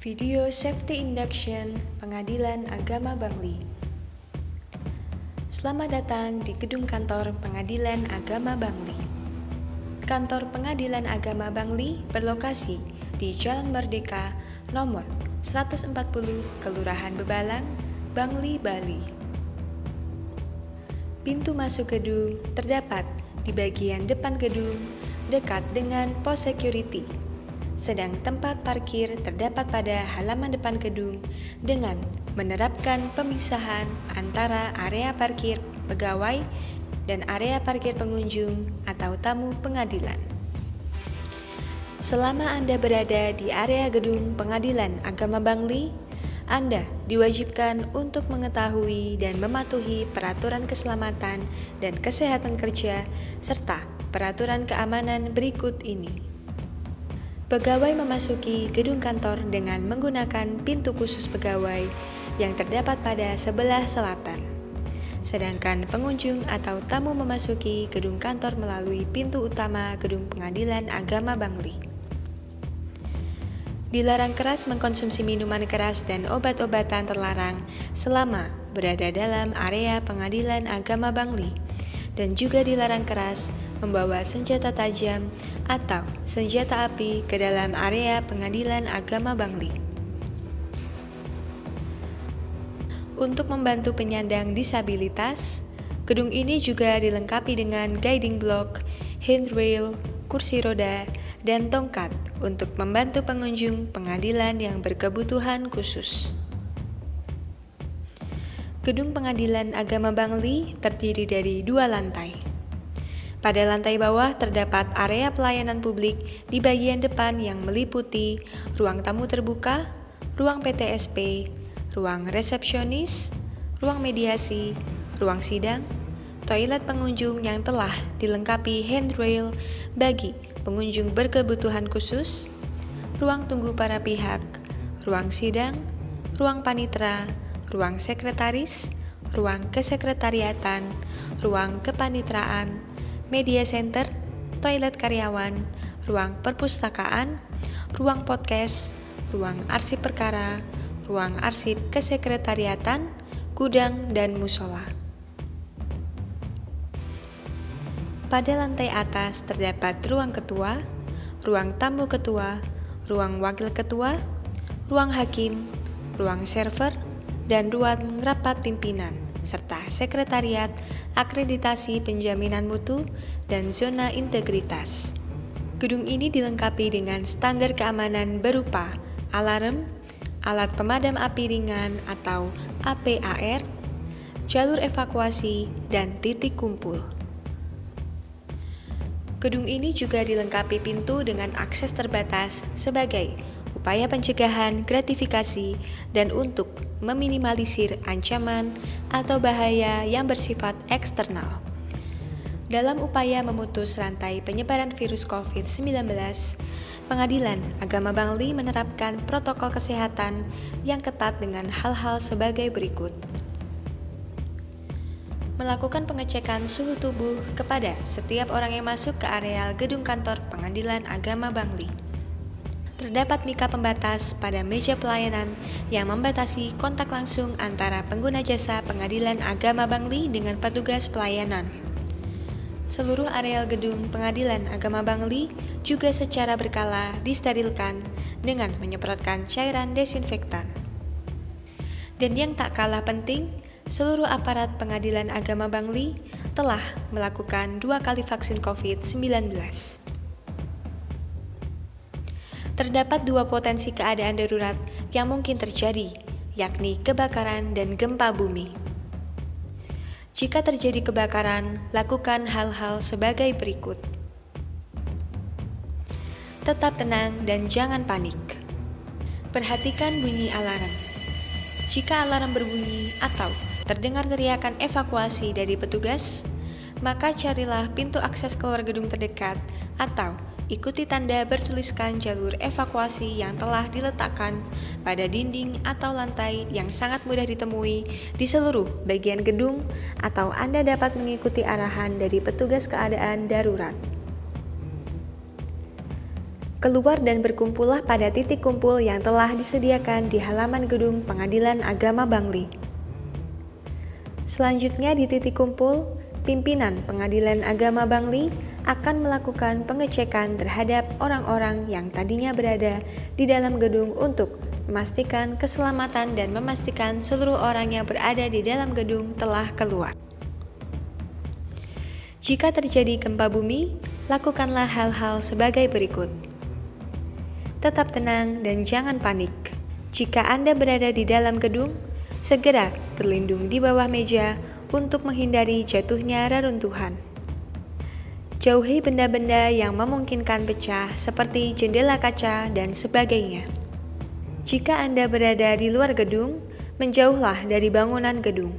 Video Safety Induction Pengadilan Agama Bangli. Selamat datang di gedung kantor Pengadilan Agama Bangli. Kantor Pengadilan Agama Bangli berlokasi di Jalan Merdeka nomor 140, Kelurahan Bebalang, Bangli, Bali. Pintu masuk gedung terdapat di bagian depan gedung dekat dengan pos security. Sedang tempat parkir terdapat pada halaman depan gedung dengan menerapkan pemisahan antara area parkir pegawai dan area parkir pengunjung atau tamu pengadilan. Selama Anda berada di area gedung Pengadilan Agama Bangli, Anda diwajibkan untuk mengetahui dan mematuhi peraturan keselamatan dan kesehatan kerja serta peraturan keamanan berikut ini. Pegawai memasuki gedung kantor dengan menggunakan pintu khusus pegawai yang terdapat pada sebelah selatan. Sedangkan pengunjung atau tamu memasuki gedung kantor melalui pintu utama gedung Pengadilan Agama Bangli. Dilarang keras mengkonsumsi minuman keras dan obat-obatan terlarang selama berada dalam area Pengadilan Agama Bangli. Dan juga dilarang keras membawa senjata tajam atau senjata api ke dalam area Pengadilan Agama Bangli. Untuk membantu penyandang disabilitas, gedung ini juga dilengkapi dengan guiding block, handrail, kursi roda, dan tongkat untuk membantu pengunjung pengadilan yang berkebutuhan khusus. Gedung Pengadilan Agama Bangli terdiri dari 2 lantai. Pada lantai bawah terdapat area pelayanan publik di bagian depan yang meliputi ruang tamu terbuka, ruang PTSP, ruang resepsionis, ruang mediasi, ruang sidang, toilet pengunjung yang telah dilengkapi handrail bagi pengunjung berkebutuhan khusus, ruang tunggu para pihak, ruang sidang, ruang panitera, ruang sekretaris, ruang kesekretariatan, ruang kepanitraan, media center, toilet karyawan, ruang perpustakaan, ruang podcast, ruang arsip perkara, ruang arsip kesekretariatan, gudang, dan musola. Pada lantai atas terdapat ruang ketua, ruang tamu ketua, ruang wakil ketua, ruang hakim, ruang server, dan ruang rapat pimpinan, serta sekretariat, akreditasi penjaminan mutu, dan zona integritas. Gedung ini dilengkapi dengan standar keamanan berupa alarm, alat pemadam api ringan atau APAR, jalur evakuasi, dan titik kumpul. Gedung ini juga dilengkapi pintu dengan akses terbatas sebagai upaya pencegahan gratifikasi dan untuk meminimalisir ancaman atau bahaya yang bersifat eksternal. Dalam upaya memutus rantai penyebaran virus COVID-19, Pengadilan Agama Bangli menerapkan protokol kesehatan yang ketat dengan hal-hal sebagai berikut. Melakukan pengecekan suhu tubuh kepada setiap orang yang masuk ke areal gedung kantor Pengadilan Agama Bangli. Terdapat mika pembatas pada meja pelayanan yang membatasi kontak langsung antara pengguna jasa Pengadilan Agama Bangli dengan petugas pelayanan. Seluruh areal gedung Pengadilan Agama Bangli juga secara berkala disterilkan dengan menyemprotkan cairan desinfektan. Dan yang tak kalah penting, seluruh aparat Pengadilan Agama Bangli telah melakukan 2 kali vaksin COVID-19. Terdapat 2 potensi keadaan darurat yang mungkin terjadi, yakni kebakaran dan gempa bumi. Jika terjadi kebakaran, lakukan hal-hal sebagai berikut. Tetap tenang dan jangan panik. Perhatikan bunyi alarm. Jika alarm berbunyi atau terdengar teriakan evakuasi dari petugas, maka carilah pintu akses keluar gedung terdekat atau ikuti tanda bertuliskan jalur evakuasi yang telah diletakkan pada dinding atau lantai yang sangat mudah ditemui di seluruh bagian gedung, atau Anda dapat mengikuti arahan dari petugas keadaan darurat. Keluar dan berkumpullah pada titik kumpul yang telah disediakan di halaman gedung Pengadilan Agama Bangli. Selanjutnya di titik kumpul, pimpinan Pengadilan Agama Bangli akan melakukan pengecekan terhadap orang-orang yang tadinya berada di dalam gedung untuk memastikan keselamatan dan memastikan seluruh orang yang berada di dalam gedung telah keluar. Jika terjadi gempa bumi, lakukanlah hal-hal sebagai berikut. Tetap tenang dan jangan panik. Jika Anda berada di dalam gedung, segera berlindung di bawah meja untuk menghindari jatuhnya reruntuhan. Jauhi benda-benda yang memungkinkan pecah seperti jendela kaca dan sebagainya. Jika Anda berada di luar gedung, menjauhlah dari bangunan gedung.